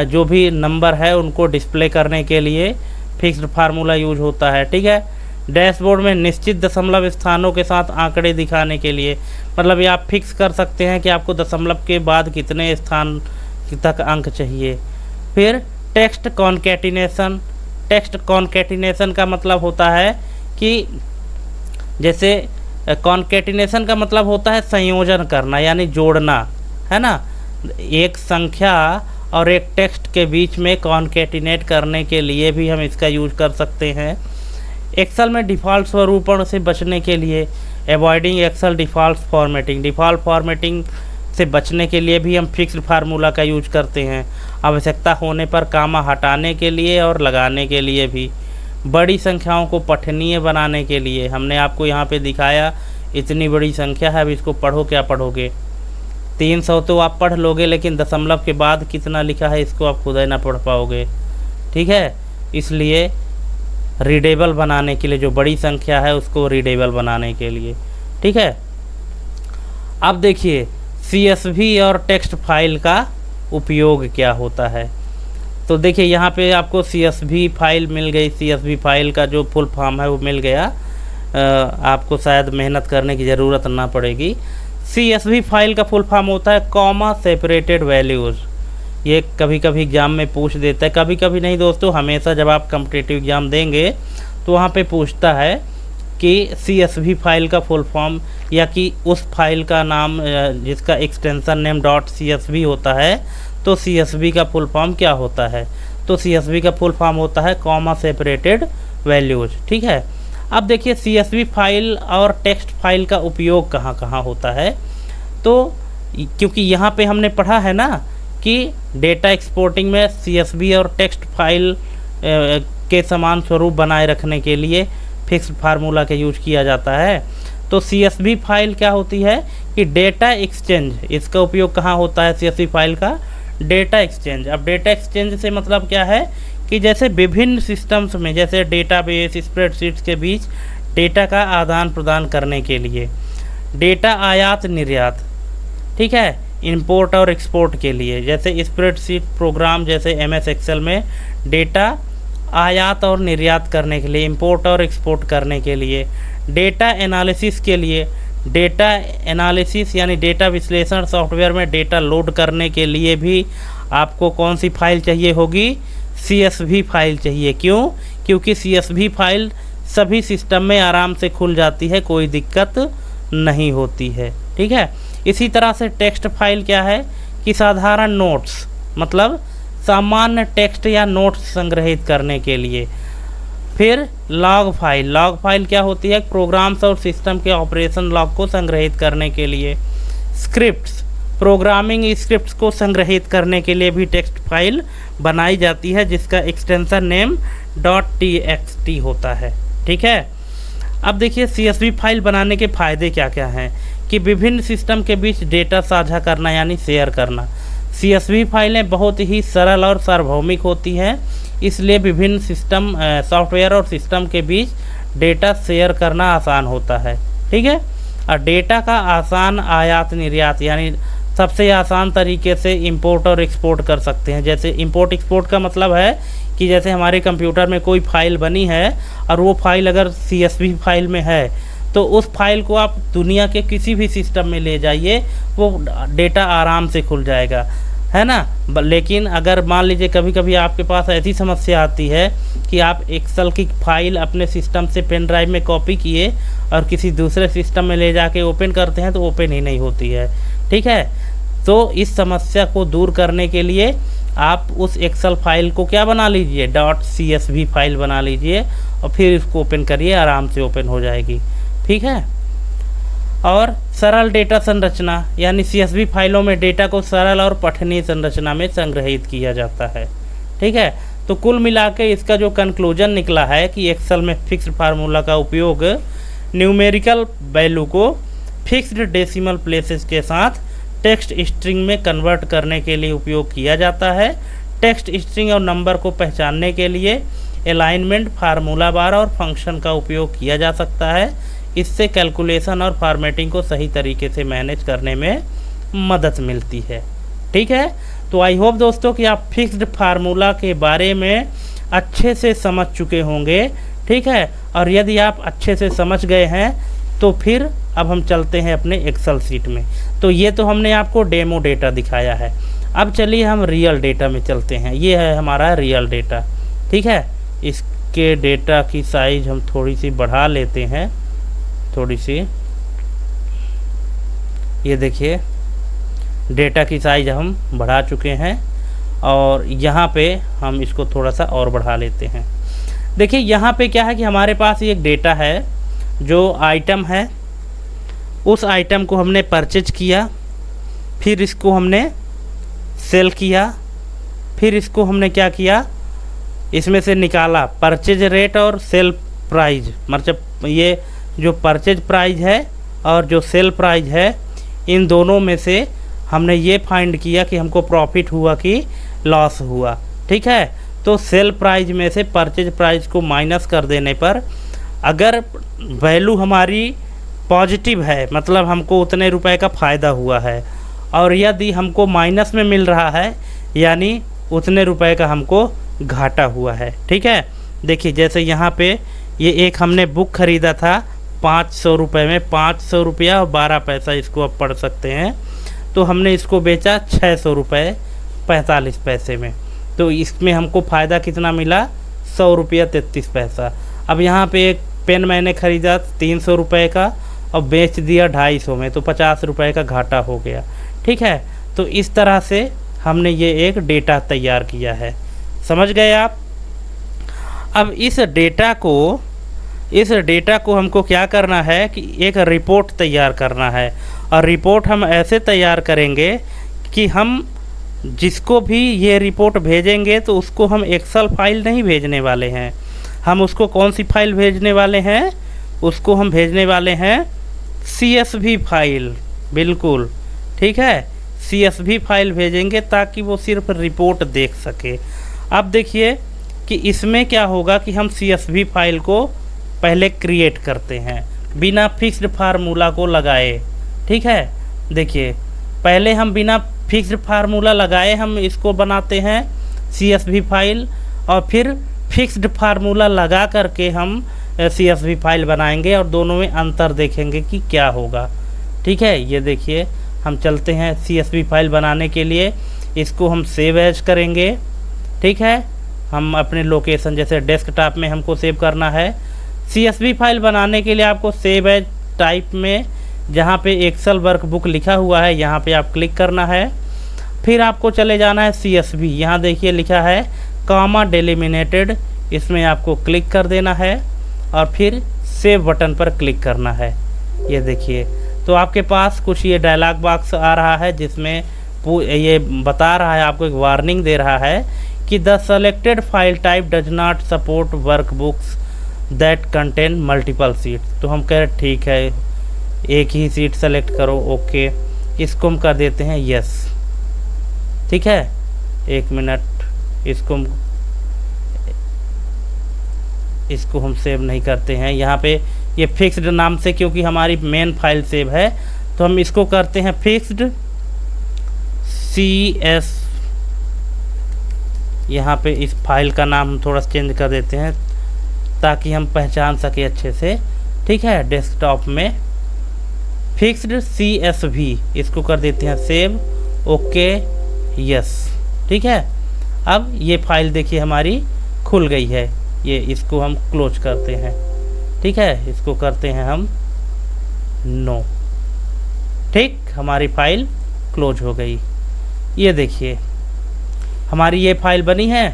जो भी नंबर है उनको डिस्प्ले करने के लिए फिक्स्ड फार्मूला यूज होता है। ठीक है, डैशबोर्ड में निश्चित दशमलव स्थानों के साथ आंकड़े दिखाने के लिए, मतलब ये आप फिक्स कर सकते हैं कि आपको दशमलव के बाद कितने स्थान तक अंक चाहिए। फिर टेक्स्ट कॉन्कैटिनेशन। टेक्स्ट कॉन्कैटिनेशन का मतलब होता है कि जैसे कॉन्कैटिनेशन का मतलब होता है संयोजन करना यानी जोड़ना, है ना। एक संख्या और एक टेक्स्ट के बीच में कॉन्कैटिनेट करने के लिए भी हम इसका यूज कर सकते हैं। एक्सेल में डिफ़ॉल्ट स्वरूपण से बचने के लिए avoiding Excel default formatting. Default formatting से बचने के लिए भी हम फिक्स्ड फार्मूला का यूज करते हैं, आवश्यकता होने पर कामा हटाने के लिए और लगाने के लिए भी। बड़ी संख्याओं को पठनीय बनाने के लिए हमने आपको यहाँ पे दिखाया, इतनी बड़ी संख्या है, अब इसको पढ़ो, क्या पढ़ोगे, 300 तो आप पढ़ लोगे, लेकिन दशमलव के बाद कितना लिखा है इसको आप खुद ही ना पढ़ पाओगे। ठीक है, इसलिए रीडेबल बनाने के लिए, जो बड़ी संख्या है उसको रीडेबल बनाने के लिए। ठीक है, अब देखिए CSV और टेक्स्ट फाइल का उपयोग क्या होता है। तो देखिए यहाँ पे आपको CSV फाइल मिल गई, CSV फाइल का जो फुल फॉर्म है वो मिल गया, आपको शायद मेहनत करने की ज़रूरत ना पड़ेगी। CSV फाइल का फुल फॉर्म होता है कॉमा सेपरेटेड वैल्यूज़। ये कभी कभी एग्ज़ाम में पूछ देता है, कभी कभी नहीं दोस्तों, हमेशा जब आप कॉम्पिटिटिव एग्ज़ाम देंगे तो वहाँ पे पूछता है कि CSV फाइल का फुल फॉर्म या कि उस फाइल का नाम जिसका एक्सटेंशन नेम .csv होता है, तो CSV का फुल फॉर्म क्या होता है। तो CSV का फुल फॉर्म होता है कॉमा सेपरेटेड वैल्यूज़। ठीक है, अब देखिए CSV फाइल और टेक्स्ट फाइल का उपयोग कहाँ कहाँ होता है। तो क्योंकि यहाँ पे हमने पढ़ा है ना कि डेटा एक्सपोर्टिंग में CSV और टेक्स्ट फाइल के समान स्वरूप बनाए रखने के लिए फिक्स्ड फार्मूला का यूज किया जाता है। तो CSV फाइल क्या होती है कि डेटा एक्सचेंज, इसका उपयोग कहाँ होता है CSV फाइल का? Data exchange. अब डेटा एक्सचेंज से मतलब क्या है कि जैसे विभिन्न सिस्टम्स में, जैसे डेटाबेस, स्प्रेडशीट्स के बीच डेटा का आदान प्रदान करने के लिए, डेटा आयात निर्यात, ठीक है, इंपोर्ट और एक्सपोर्ट के लिए, जैसे स्प्रेडशीट प्रोग्राम जैसे MS एक्सेल में डेटा आयात और निर्यात करने के लिए, इंपोर्ट और एक्सपोर्ट करने के लिए, डेटा एनालिसिस के लिए, डेटा एनालिसिस यानी डेटा विश्लेषण सॉफ्टवेयर में डेटा लोड करने के लिए भी आपको कौन सी फाइल चाहिए होगी? CSV फाइल चाहिए। क्यों? क्योंकि CSV फाइल सभी सिस्टम में आराम से खुल जाती है, कोई दिक्कत नहीं होती है, ठीक है। इसी तरह से टेक्स्ट फाइल क्या है कि साधारण नोट्स, मतलब सामान्य टेक्स्ट या नोट्स संग्रहित करने के लिए। फिर लॉग फाइल, लॉग फाइल क्या होती है? प्रोग्राम्स और सिस्टम के ऑपरेशन लॉग को संग्रहित करने के लिए। स्क्रिप्ट्स, प्रोग्रामिंग स्क्रिप्ट्स को संग्रहित करने के लिए भी टेक्स्ट फाइल बनाई जाती है, जिसका एक्सटेंशन नेम .txt होता है, ठीक है। अब देखिए CSV फाइल बनाने के फ़ायदे क्या क्या हैं कि विभिन्न सिस्टम के बीच डेटा साझा करना यानी शेयर करना। CSV फाइलें बहुत ही सरल और सार्वभौमिक होती हैं, इसलिए विभिन्न सिस्टम सॉफ्टवेयर और सिस्टम के बीच डेटा शेयर करना आसान होता है, ठीक है। और डेटा का आसान आयात निर्यात, यानी सबसे आसान तरीके से इंपोर्ट और एक्सपोर्ट कर सकते हैं। जैसे इंपोर्ट एक्सपोर्ट का मतलब है कि जैसे हमारे कंप्यूटर में कोई फाइल बनी है और वो फाइल अगर CSV फाइल में है तो उस फाइल को आप दुनिया के किसी भी सिस्टम में ले जाइए, वो डेटा आराम से खुल जाएगा, है ना। लेकिन अगर मान लीजिए कभी कभी आपके पास ऐसी समस्या आती है कि आप एक्सेल की फाइल अपने सिस्टम से पेन ड्राइव में कॉपी किए और किसी दूसरे सिस्टम में ले जाके ओपन करते हैं तो ओपन ही नहीं होती है, ठीक है। तो इस समस्या को दूर करने के लिए आप उस एक्सेल फाइल को क्या बना लीजिए? .csv फाइल बना लीजिए और फिर इसको ओपन करिए, आराम से ओपन हो जाएगी, ठीक है। और सरल डेटा संरचना, यानी CSV फाइलों में डेटा को सरल और पठनीय संरचना में संग्रहित किया जाता है, ठीक है। तो कुल मिला के इसका जो कंक्लूजन निकला है कि एक्सेल में फिक्स्ड फार्मूला का उपयोग न्यूमेरिकल वैल्यू को फिक्स्ड डेसिमल प्लेसेस के साथ टेक्स्ट स्ट्रिंग में कन्वर्ट करने के लिए उपयोग किया जाता है। टेक्स्ट स्ट्रिंग और नंबर को पहचानने के लिए अलाइनमेंट, फार्मूला बार और फंक्शन का उपयोग किया जा सकता है। इससे कैलकुलेशन और फॉर्मेटिंग को सही तरीके से मैनेज करने में मदद मिलती है, ठीक है। तो आई होप दोस्तों कि आप फिक्स्ड फार्मूला के बारे में अच्छे से समझ चुके होंगे, ठीक है। और यदि आप अच्छे से समझ गए हैं तो फिर अब हम चलते हैं अपने एक्सेल सीट में। तो ये तो हमने आपको डेमो डेटा दिखाया है, अब चलिए हम रियल डेटा में चलते हैं। ये है हमारा रियल डेटा, ठीक है। इसके डेटा की साइज हम थोड़ी सी बढ़ा लेते हैं, थोड़ी सी, ये देखिए डेटा की साइज हम बढ़ा चुके हैं और यहाँ पे हम इसको थोड़ा सा और बढ़ा लेते हैं। देखिए यहाँ पे क्या है कि हमारे पास एक डेटा है, जो आइटम है, उस आइटम को हमने परचेज किया, फिर इसको हमने सेल किया, फिर इसको हमने क्या किया, इसमें से निकाला परचेज रेट और सेल प्राइस। मतलब ये जो परचेज प्राइस है और जो सेल प्राइस है, इन दोनों में से हमने ये फाइंड किया कि हमको प्रॉफिट हुआ कि लॉस हुआ, ठीक है। तो सेल प्राइस में से परचेज प्राइस को माइनस कर देने पर अगर वैल्यू हमारी पॉजिटिव है, मतलब हमको उतने रुपए का फ़ायदा हुआ है, और यदि हमको माइनस में मिल रहा है यानी उतने रुपए का हमको घाटा हुआ है, ठीक है। देखिए जैसे यहाँ पे ये एक हमने बुक ख़रीदा था 500 रुपये में, 500 रुपया और 12 पैसा इसको आप पढ़ सकते हैं। तो हमने इसको बेचा 600 रुपये 45 पैसे में, तो इसमें हमको फ़ायदा कितना मिला? 100 रुपया 33 पैसा। अब यहाँ पे एक पेन मैंने ख़रीदा 300 रुपये का और बेच दिया 250 में, तो 50 रुपये का घाटा हो गया, ठीक है। तो इस तरह से हमने ये एक डेटा तैयार किया है, समझ गए आप। अब इस डेटा को हमको क्या करना है कि एक रिपोर्ट तैयार करना है, और रिपोर्ट हम ऐसे तैयार करेंगे कि हम जिसको भी ये रिपोर्ट भेजेंगे तो उसको हम एक्सेल फाइल नहीं भेजने वाले हैं। हम उसको कौन सी फाइल भेजने वाले हैं? उसको हम भेजने वाले हैं CSV फाइल, बिल्कुल ठीक है, CSV फाइल भेजेंगे ताकि वो सिर्फ रिपोर्ट देख सके। अब देखिए कि इसमें क्या होगा कि हम CSV फाइल को पहले क्रिएट करते हैं बिना फिक्स्ड फार्मूला को लगाए। ठीक है, देखिए पहले हम बिना फिक्स्ड फार्मूला लगाए हम इसको बनाते हैं CSV फाइल, और फिर फिक्स्ड फार्मूला लगा करके हम CSV फाइल बनाएंगे और दोनों में अंतर देखेंगे कि क्या होगा। ठीक है, ये देखिए हम चलते हैं CSV फाइल बनाने के लिए, इसको हम सेव एज करेंगे। ठीक है, हम अपने लोकेशन जैसे डेस्कटॉप में हमको सेव करना है। CSV फाइल बनाने के लिए आपको सेव एज टाइप में जहाँ पे एक्सेल वर्कबुक लिखा हुआ है यहाँ पे आप क्लिक करना है। फिर आपको चले जाना है CSV, यहाँ देखिए लिखा है कॉमा डेलिमिनेटेड, इसमें आपको क्लिक कर देना है और फिर सेव बटन पर क्लिक करना है। ये देखिए तो आपके पास कुछ ये डायलॉग बॉक्स आ रहा है जिसमें ये बता रहा है, आपको एक वार्निंग दे रहा है कि the selected file type does not support workbooks that contain multiple seats. तो हम कह रहे ठीक है, एक ही सीट सेलेक्ट करो, ओके, इसको हम कर देते हैं यस। ठीक है, एक मिनट, इसको हम सेव नहीं करते हैं यहाँ पे, ये फिक्स्ड नाम से, क्योंकि हमारी मेन फाइल सेव है तो हम इसको करते हैं फिक्स्ड CS। यहाँ पे इस फाइल का नाम हम थोड़ा चेंज कर देते हैं ताकि हम पहचान सके अच्छे से। ठीक है, डेस्कटॉप में फिक्स्ड CSV, इसको कर देते हैं सेव, ओके, यस। ठीक है, अब ये फाइल देखिए हमारी खुल गई है, ये इसको हम क्लोज करते हैं। ठीक है, इसको करते हैं हम नो। ठीक, हमारी फाइल क्लोज हो गई। ये देखिए हमारी ये फाइल बनी है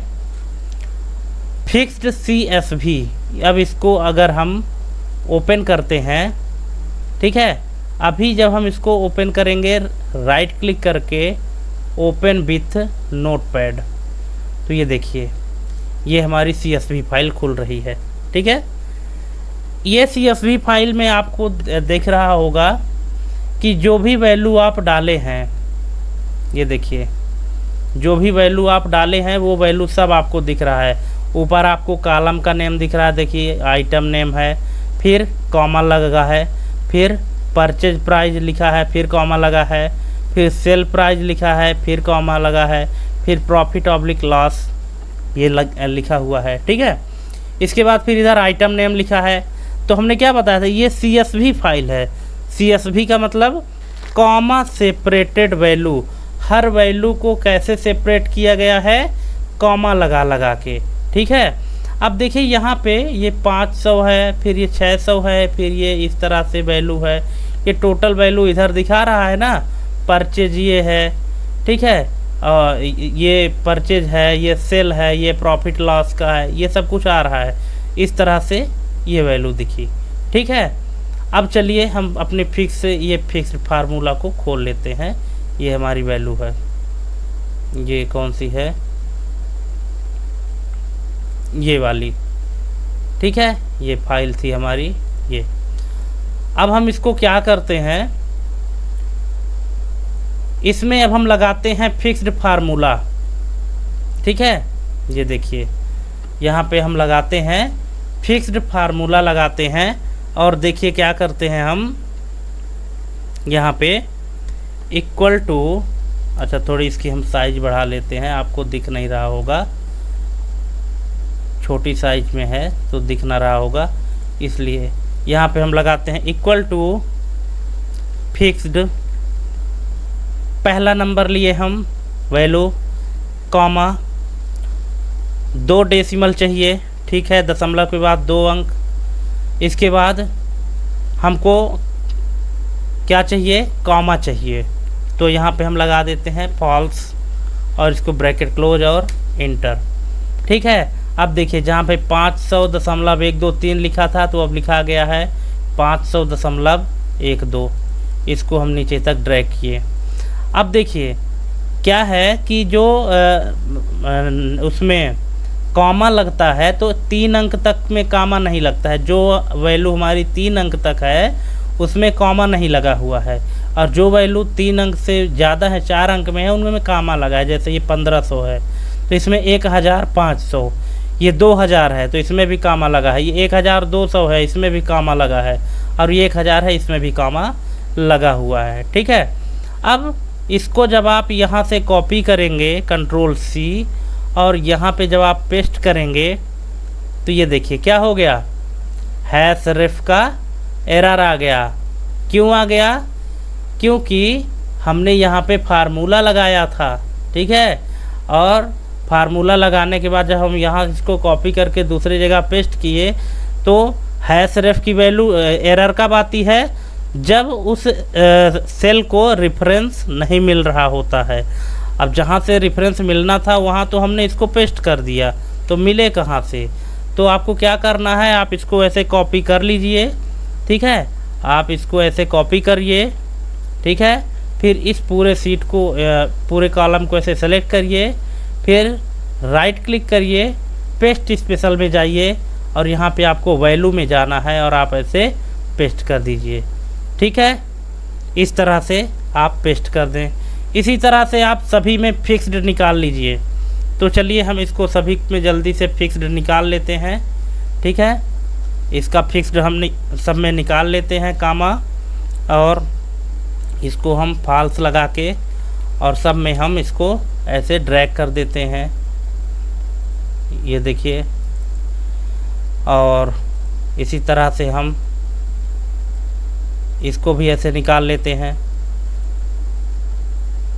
फिक्स्ड CSV। अब इसको अगर हम ओपन करते हैं, ठीक है, अभी जब हम इसको ओपन करेंगे राइट क्लिक करके ओपन विथ नोटपैड, तो ये देखिए ये हमारी CSV फाइल खुल रही है। ठीक है, ये CSV फाइल में आपको दिख रहा होगा कि जो भी वैल्यू आप डाले हैं, ये देखिए जो भी वैल्यू आप डाले हैं वो वैल्यू सब आपको दिख रहा है। ऊपर आपको कॉलम का नेम दिख रहा है, देखिए आइटम नेम है, फिर कॉमा लगा है, फिर परचेज प्राइस लिखा है, फिर कॉमा लगा है, फिर सेल प्राइस लिखा है, फिर कॉमा लगा है, फिर प्रॉफिट ऑब्लिक लॉस ये लिखा हुआ है। ठीक है, इसके बाद फिर इधर आइटम नेम लिखा है। तो हमने क्या बताया था, ये CSV फाइल है। CSV का मतलब कॉमा सेपरेटेड वैल्यू, हर वैल्यू को कैसे सेपरेट किया गया है, कॉमा लगा लगा के। ठीक है, अब देखिए यहाँ पे ये 500 है, फिर ये 600 है, फिर ये इस तरह से वैल्यू है। ये टोटल वैल्यू इधर दिखा रहा है ना, परचेज ये है, ठीक है, ये परचेज है, ये सेल है, ये प्रॉफिट लॉस का है, ये सब कुछ आ रहा है। इस तरह से ये वैल्यू दिखी। ठीक है, अब चलिए हम अपने फिक्स्ड फार्मूला को खोल लेते हैं। ये हमारी वैल्यू है, ये कौन सी है, ये वाली। ठीक है, ये फाइल थी हमारी ये। अब हम इसको क्या करते हैं, इसमें अब हम लगाते हैं फिक्स्ड फार्मूला। ठीक है, ये देखिए यहाँ पे हम लगाते हैं फिक्स्ड फार्मूला लगाते हैं, और देखिए क्या करते हैं हम यहाँ पे इक्वल टू, अच्छा थोड़ी इसकी हम साइज बढ़ा लेते हैं, आपको दिख नहीं रहा होगा, छोटी साइज में है तो दिख ना रहा होगा, इसलिए यहाँ पे हम लगाते हैं इक्वल टू फिक्स्ड, पहला नंबर लिए हम वैल्यू, कॉमा 2 डेसिमल चाहिए। ठीक है, दशमलव के बाद 2 अंक। इसके बाद हमको क्या चाहिए, कॉमा चाहिए, तो यहाँ पे हम लगा देते हैं फॉल्स और इसको ब्रैकेट क्लोज और इंटर। ठीक है, अब देखिए जहाँ पे 500.123 लिखा था तो अब लिखा गया है 500.12। इसको हम नीचे तक ड्रैग किए। अब देखिए क्या है कि जो उसमें कॉमा लगता है तो 3 अंक तक में कॉमा नहीं लगता है। जो वैल्यू हमारी 3 अंक तक है उसमें कॉमा नहीं लगा हुआ है, और जो वैल्यू 3 अंक से ज़्यादा है, 4 अंक में है, उनमें कॉमा लगा है। जैसे ये 1500 है तो इसमें 1500, ये 2000 है तो इसमें भी कॉमा लगा है, ये 1200 है इसमें भी कॉमा लगा है, और ये 1000 है इसमें भी कॉमा लगा हुआ है। ठीक है, अब इसको जब आप यहाँ से कॉपी करेंगे Ctrl+C, और यहाँ पे जब आप पेस्ट करेंगे तो ये देखिए क्या हो गया, #ref का एरर आ गया। क्यों आ गया? क्योंकि हमने यहाँ पे फार्मूला लगाया था। ठीक है, और फार्मूला लगाने के बाद जब हम यहाँ इसको कॉपी करके दूसरी जगह पेस्ट किए तो #ref की वैल्यू एरर कब आती है? जब उस सेल को रेफरेंस नहीं मिल रहा होता है। अब जहाँ से रेफरेंस मिलना था वहाँ तो हमने इसको पेस्ट कर दिया, तो मिले कहाँ से? तो आपको क्या करना है, आप इसको ऐसे कॉपी कर लीजिए। ठीक है, आप इसको ऐसे कॉपी करिए। ठीक है, फिर इस पूरे सीट को पूरे कॉलम को ऐसे सेलेक्ट करिए, फिर राइट क्लिक करिए, पेस्ट स्पेशल में जाइए, और यहाँ पे आपको वैल्यू में जाना है और आप ऐसे पेस्ट कर दीजिए। ठीक है, इस तरह से आप पेस्ट कर दें। इसी तरह से आप सभी में फिक्स्ड निकाल लीजिए। तो चलिए हम इसको सभी में जल्दी से फिक्स्ड निकाल लेते हैं। ठीक है, इसका फिक्स्ड हम सब में निकाल लेते हैं कॉमा, और इसको हम फॉल्स लगा के और सब में हम इसको ऐसे ड्रैग कर देते हैं। ये देखिए, और इसी तरह से हम इसको भी ऐसे निकाल लेते हैं।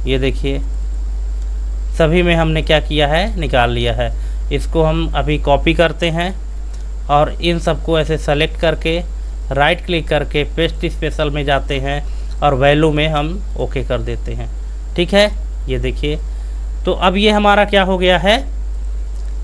ये देखिए, सभी में हमने क्या किया है, निकाल लिया है। इसको हम अभी कॉपी करते हैं और इन सबको ऐसे सेलेक्ट करके राइट क्लिक करके पेस्ट स्पेशल में जाते हैं और वैल्यू में हम ओके कर देते हैं। ठीक है, ये देखिए, तो अब ये हमारा क्या हो गया है,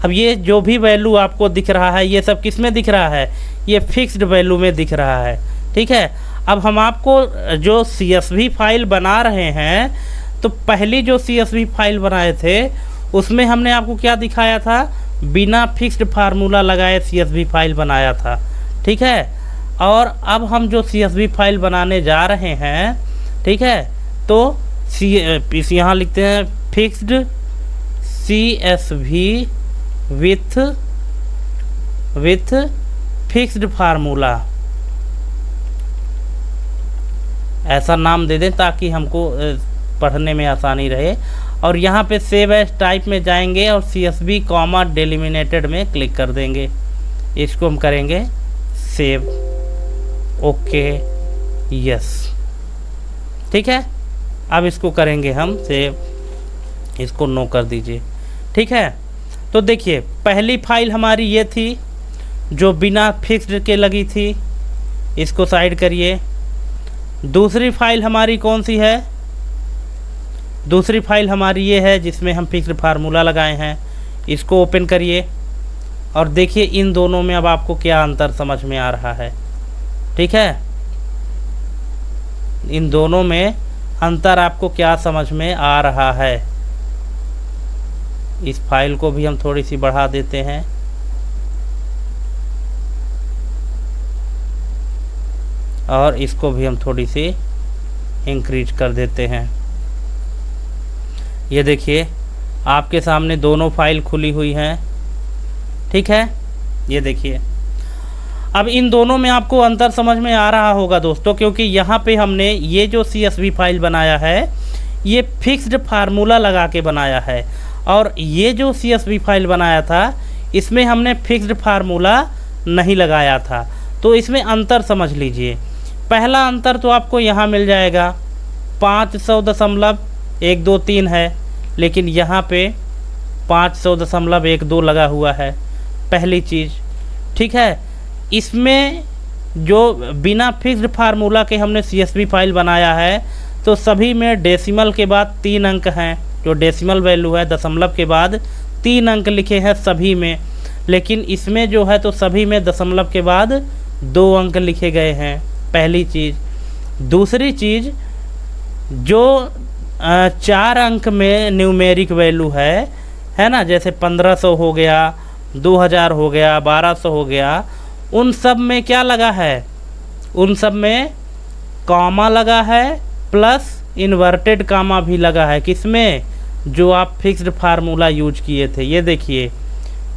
अब ये जो भी वैल्यू आपको दिख रहा है ये सब किस में दिख रहा है, ये फिक्स्ड वैल्यू में दिख रहा है। ठीक है, अब हम आपको जो CSV फाइल बना रहे हैं, तो पहली जो CSV फाइल बनाए थे उसमें हमने आपको क्या दिखाया था, बिना फिक्स्ड फार्मूला लगाए CSV फाइल बनाया था। ठीक है, और अब हम जो CSV फाइल बनाने जा रहे हैं, ठीक है, तो यहाँ लिखते हैं fixed CSV with fixed formula, ऐसा नाम दे दें ताकि हमको पढ़ने में आसानी रहे। और यहाँ पे सेव एज टाइप में जाएंगे और CSV कॉमा डेलिमिनेटेड में क्लिक कर देंगे। इसको हम करेंगे सेव, ओके, यस। ठीक है, अब इसको करेंगे हम सेव, इसको नो कर दीजिए। ठीक है, तो देखिए पहली फाइल हमारी ये थी जो बिना फिक्स्ड के लगी थी, इसको साइड करिए। दूसरी फाइल हमारी कौन सी है, दूसरी फाइल हमारी ये है जिसमें हम फिक्स्ड फार्मूला लगाए हैं। इसको ओपन करिए और देखिए इन दोनों में अब आपको क्या अंतर समझ में आ रहा है। ठीक है, इन दोनों में अंतर आपको क्या समझ में आ रहा है। इस फाइल को भी हम थोड़ी सी बढ़ा देते हैं, और इसको भी हम थोड़ी सी इंक्रीज कर देते हैं। ये देखिए आपके सामने दोनों फाइल खुली हुई हैं। ठीक है, ये देखिए, अब इन दोनों में आपको अंतर समझ में आ रहा होगा दोस्तों, क्योंकि यहाँ पे हमने ये जो CSV फाइल बनाया है ये फिक्स्ड फार्मूला लगा के बनाया है, और ये जो CSV फाइल बनाया था इसमें हमने फिक्स्ड फार्मूला नहीं लगाया था। तो इसमें अंतर समझ लीजिए। पहला अंतर तो आपको यहाँ मिल जाएगा, 500.123 है, लेकिन यहाँ पे 500.12 लगा हुआ है, पहली चीज़। ठीक है, इसमें जो बिना फिक्स्ड फार्मूला के हमने CSV फाइल बनाया है तो सभी में डेसिमल के बाद 3 अंक हैं, जो डेसिमल वैल्यू है दशमलव के बाद 3 अंक लिखे हैं सभी में, लेकिन इसमें जो है तो सभी में दशमलव के बाद 2 अंक लिखे गए हैं, पहली चीज़। दूसरी चीज़, जो 4 अंक में न्यूमेरिक वैल्यू है ना, जैसे 1500 हो गया, 2000 हो गया, 1200 हो गया, उन सब में क्या लगा है, उन सब में कॉमा लगा है प्लस इन्वर्टेड कॉमा भी लगा है। किसमें? जो आप फिक्स्ड फार्मूला यूज किए थे। ये देखिए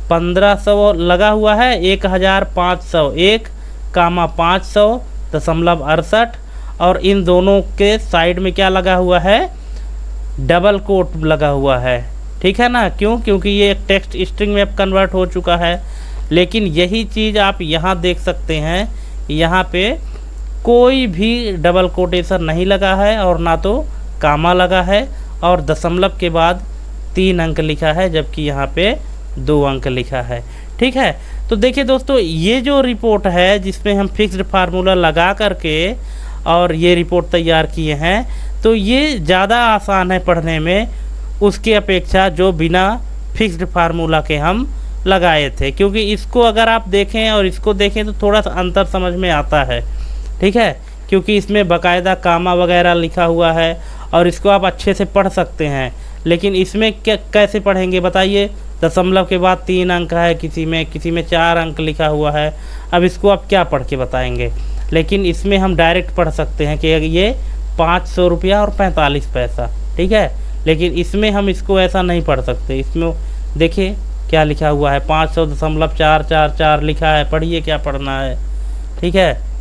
1500 लगा हुआ है, 1501 कामा 500.68 और इन दोनों के साइड में क्या लगा हुआ है? डबल कोट लगा हुआ है। ठीक है ना? क्यों? क्योंकि ये एक टेक्स्ट स्ट्रिंग में अब कन्वर्ट हो चुका है। लेकिन यही चीज़ आप यहाँ देख सकते हैं, यहाँ पे कोई भी डबल कोटेशन नहीं लगा है और ना तो कामा लगा है और दशमलव के बाद 3 अंक लिखा है, जबकि यहाँ पे 2 अंक लिखा है। ठीक है, तो देखिए दोस्तों, ये जो रिपोर्ट है जिसमें हम फिक्स्ड फार्मूला लगा करके और ये रिपोर्ट तैयार किए हैं, तो ये ज़्यादा आसान है पढ़ने में उसके अपेक्षा जो बिना फिक्स्ड फार्मूला के हम लगाए थे। क्योंकि इसको अगर आप देखें और इसको देखें तो थोड़ा सा अंतर समझ में आता है। ठीक है, क्योंकि इसमें बाकायदा कामा वगैरह लिखा हुआ है और इसको आप अच्छे से पढ़ सकते हैं। लेकिन इसमें क्या कैसे पढ़ेंगे बताइए? दशमलव के बाद 3 अंक है, किसी में 4 अंक लिखा हुआ है। अब इसको आप क्या पढ़ के बताएंगे? लेकिन इसमें हम डायरेक्ट पढ़ सकते हैं कि ये 500 रुपया और 45 पैसा। ठीक है, लेकिन इसमें हम इसको ऐसा नहीं पढ़ सकते। इसमें देखिए क्या लिखा हुआ है, 500.444 लिखा है। पढ़िए क्या पढ़ना है। ठीक है,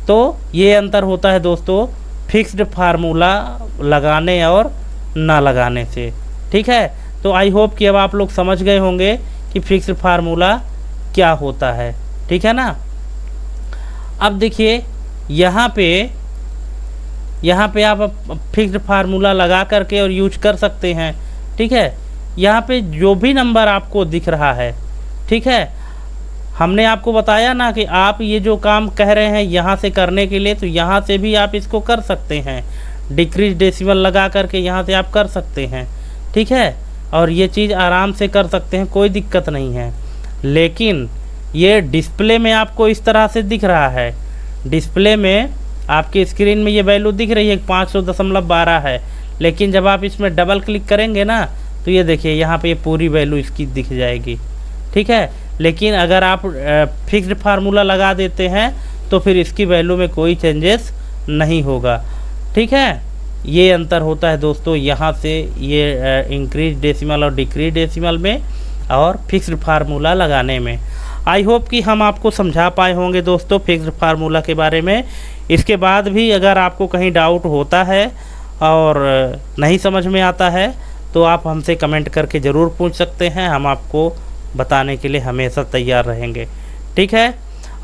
तो ये अंतर होता है दोस्तों फिक्स्ड फार्मूला लगाने और ना लगाने से। ठीक है, तो आई होप कि अब आप लोग समझ गए होंगे कि फिक्स्ड फार्मूला क्या होता है। ठीक है ना? अब देखिए यहाँ पे आप फिक्स्ड फार्मूला लगा करके और यूज कर सकते हैं। ठीक है, यहाँ पे जो भी नंबर आपको दिख रहा है, ठीक है, हमने आपको बताया ना कि आप ये जो काम कह रहे हैं यहाँ से करने के लिए, तो यहाँ से भी आप इसको कर सकते हैं। डिक्रीज डेसिमल लगा करके यहाँ से आप कर सकते हैं। ठीक है, और ये चीज़ आराम से कर सकते हैं, कोई दिक्कत नहीं है। लेकिन ये डिस्प्ले में आपको इस तरह से दिख रहा है, डिस्प्ले में आपकी स्क्रीन में ये वैल्यू दिख रही है 500.12 है। लेकिन जब आप इसमें डबल क्लिक करेंगे ना, तो ये देखिए यहाँ पे ये पूरी वैल्यू इसकी दिख जाएगी। ठीक है, लेकिन अगर आप फिक्स्ड फार्मूला लगा देते हैं तो फिर इसकी वैल्यू में कोई चेंजेस नहीं होगा। ठीक है, ये अंतर होता है दोस्तों यहाँ से ये इंक्रीज डेसिमल और डिक्रीज डेसिमल में और फिक्स्ड फार्मूला लगाने में। आई होप कि हम आपको समझा पाए होंगे दोस्तों फिक्स्ड फार्मूला के बारे में। इसके बाद भी अगर आपको कहीं डाउट होता है और नहीं समझ में आता है तो आप हमसे कमेंट करके ज़रूर पूछ सकते हैं, हम आपको बताने के लिए हमेशा तैयार रहेंगे। ठीक है,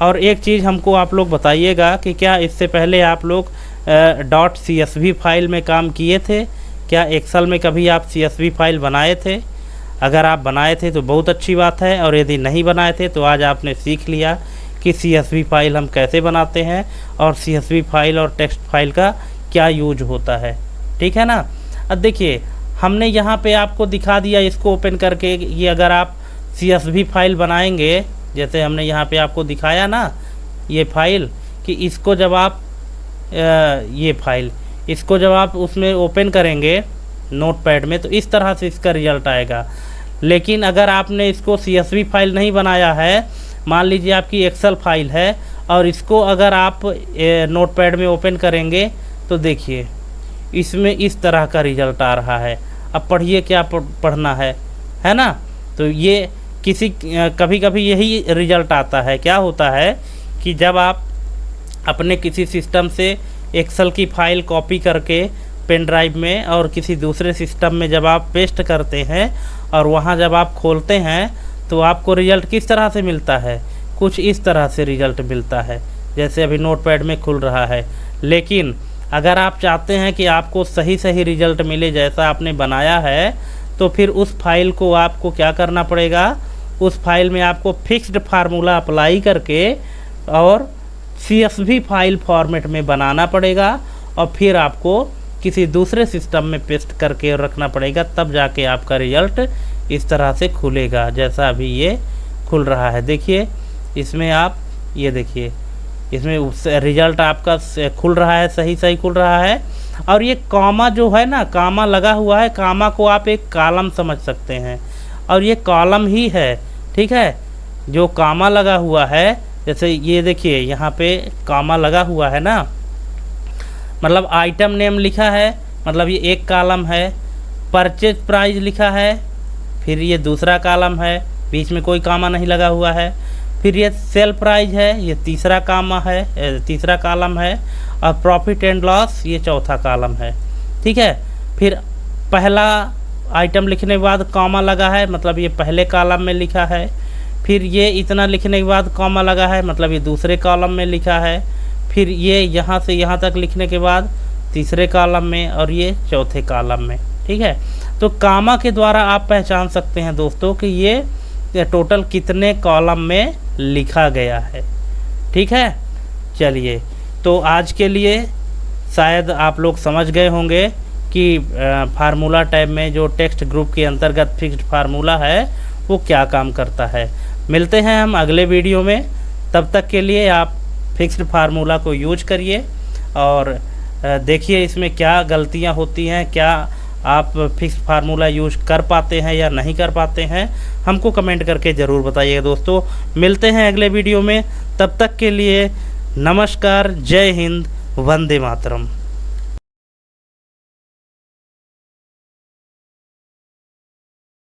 और एक चीज़ हमको आप लोग बताइएगा कि क्या इससे पहले आप लोग .csv फाइल में काम किए थे? क्या एक्सेल में कभी आप CSV फाइल बनाए थे? अगर आप बनाए थे तो बहुत अच्छी बात है, और यदि नहीं बनाए थे तो आज आपने सीख लिया कि CSV फाइल हम कैसे बनाते हैं और CSV फाइल और टेक्स्ट फाइल का क्या यूज होता है। ठीक है ना? अब देखिए हमने यहाँ पे आपको दिखा दिया इसको ओपन करके, ये अगर आप CSV फाइल बनाएंगे, जैसे हमने यहाँ पे आपको दिखाया ना ये फाइल, कि इसको जब आप ये फाइल इसको जब आप उसमें ओपन करेंगे नोटपैड में, तो इस तरह से इसका रिजल्ट आएगा। लेकिन अगर आपने इसको CSV फाइल नहीं बनाया है, मान लीजिए आपकी एक्सेल फाइल है और इसको अगर आप नोटपैड में ओपन करेंगे तो देखिए इसमें इस तरह का रिजल्ट आ रहा है। अब पढ़िए क्या पढ़ना है ना? तो ये कभी कभी यही रिजल्ट आता है। क्या होता है कि जब आप अपने किसी सिस्टम से एक्सेल की फ़ाइल कॉपी करके पेन ड्राइव में और किसी दूसरे सिस्टम में जब आप पेस्ट करते हैं और वहाँ जब आप खोलते हैं तो आपको रिज़ल्ट किस तरह से मिलता है? कुछ इस तरह से रिज़ल्ट मिलता है, जैसे अभी नोटपैड में खुल रहा है। लेकिन अगर आप चाहते हैं कि आपको सही रिज़ल्ट मिले जैसा आपने बनाया है, तो फिर उस फाइल को आपको क्या करना पड़ेगा? उस फाइल में आपको फिक्स्ड फार्मूला अप्लाई करके और CSV फाइल फॉर्मेट में बनाना पड़ेगा और फिर आपको किसी दूसरे सिस्टम में पेस्ट करके रखना पड़ेगा, तब जाके आपका रिज़ल्ट इस तरह से खुलेगा जैसा अभी ये खुल रहा है। देखिए इसमें आप ये देखिए इसमें रिज़ल्ट आपका खुल रहा है, सही खुल रहा है। और ये कॉमा जो है ना, कॉमा लगा हुआ है, कॉमा को आप एक कॉलम समझ सकते हैं और ये कॉलम ही है। ठीक है, जो कॉमा लगा हुआ है, जैसे ये देखिए यहाँ पे कॉमा लगा हुआ है ना, मतलब आइटम नेम लिखा है, मतलब ये एक कॉलम है। परचेज प्राइस लिखा है, फिर ये दूसरा कॉलम है, बीच में कोई कामा नहीं लगा हुआ है। फिर ये सेल प्राइस है, ये तीसरा कामा है, तीसरा कॉलम है। और प्रॉफिट एंड लॉस ये चौथा कॉलम है, ठीक है। फिर पहला आइटम लिखने के बाद कॉमा लगा है, मतलब ये पहले कॉलम में लिखा है। फिर ये इतना लिखने के बाद कॉमा लगा है, मतलब ये दूसरे कॉलम में लिखा है। फिर ये यहाँ से यहाँ तक लिखने के बाद तीसरे कॉलम में, और ये चौथे कॉलम में, ठीक है। तो कामा के द्वारा आप पहचान सकते हैं दोस्तों कि ये टोटल कितने कॉलम में लिखा गया है, ठीक है। चलिए, तो आज के लिए शायद आप लोग समझ गए होंगे कि फार्मूला टैब में जो टेक्स्ट ग्रुप के अंतर्गत फिक्स्ड फार्मूला है वो क्या काम करता है। मिलते हैं हम अगले वीडियो में, तब तक के लिए आप फिक्स्ड फार्मूला को यूज करिए और देखिए इसमें क्या गलतियां होती हैं, क्या आप फिक्स्ड फार्मूला यूज कर पाते हैं या नहीं कर पाते हैं, हमको कमेंट करके ज़रूर बताइएगा दोस्तों। मिलते हैं अगले वीडियो में, तब तक के लिए नमस्कार, जय हिंद, वंदे मातरम।